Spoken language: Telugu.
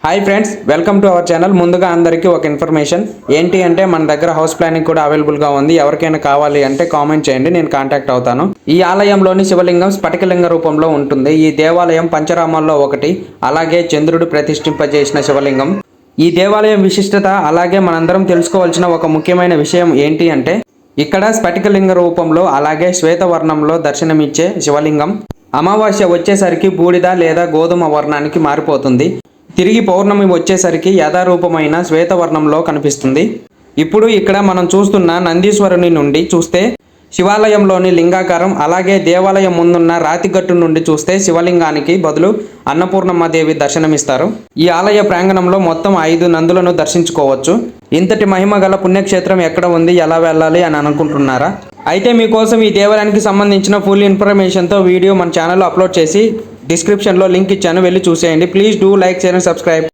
Hi friends, welcome to our channel. ముందుగా అందరికీ ఒక ఇన్ఫర్మేషన్ ఏంటి అంటే మన దగ్గర హౌస్ ప్లానింగ్ కూడా అవైలబుల్గా ఉంది. ఎవరికైనా కావాలి అంటే కామెంట్ చేయండి, నేను కాంటాక్ట్ అవుతాను. ఈ ఆలయంలోని శివలింగం స్ఫటికలింగ రూపంలో ఉంటుంది. ఈ దేవాలయం పంచరామాల్లో ఒకటి. అలాగే చంద్రుడు ప్రతిష్ఠింపజేసిన శివలింగం. ఈ దేవాలయం విశిష్టత అలాగే మనందరం తెలుసుకోవాల్సిన ఒక ముఖ్యమైన విషయం ఏంటి అంటే ఇక్కడ స్ఫటికలింగ రూపంలో అలాగే శ్వేతవర్ణంలో దర్శనమిచ్చే శివలింగం అమావాస్య వచ్చేసరికి బూడిద లేదా గోధుమ వర్ణానికి మారిపోతుంది. తిరిగి పౌర్ణమి వచ్చేసరికి యథారూపమైన శ్వేతవర్ణంలో కనిపిస్తుంది. ఇప్పుడు ఇక్కడ మనం చూస్తున్న నందీశ్వరుని నుండి చూస్తే శివాలయంలోని లింగాకారం, అలాగే దేవాలయం ముందున్న రాతిగట్టు నుండి చూస్తే శివలింగానికి బదులు అన్నపూర్ణమ్మదేవి దర్శనమిస్తారు. ఈ ఆలయ ప్రాంగణంలో మొత్తం 5 నందులను దర్శించుకోవచ్చు. ఇంతటి మహిమ గల పుణ్యక్షేత్రం ఎక్కడ ఉంది, ఎలా వెళ్ళాలి అని అనుకుంటున్నారా? అయితే మీకోసం ఈ దేవాలయానికి సంబంధించిన ఫుల్ ఇన్ఫర్మేషన్తో వీడియో మన ఛానల్లో అప్లోడ్ చేసి డిస్క్రిప్షన్లో లింక్ ఇచ్చాను, వెళ్ళి చూసేయండి. Please do like, share and subscribe.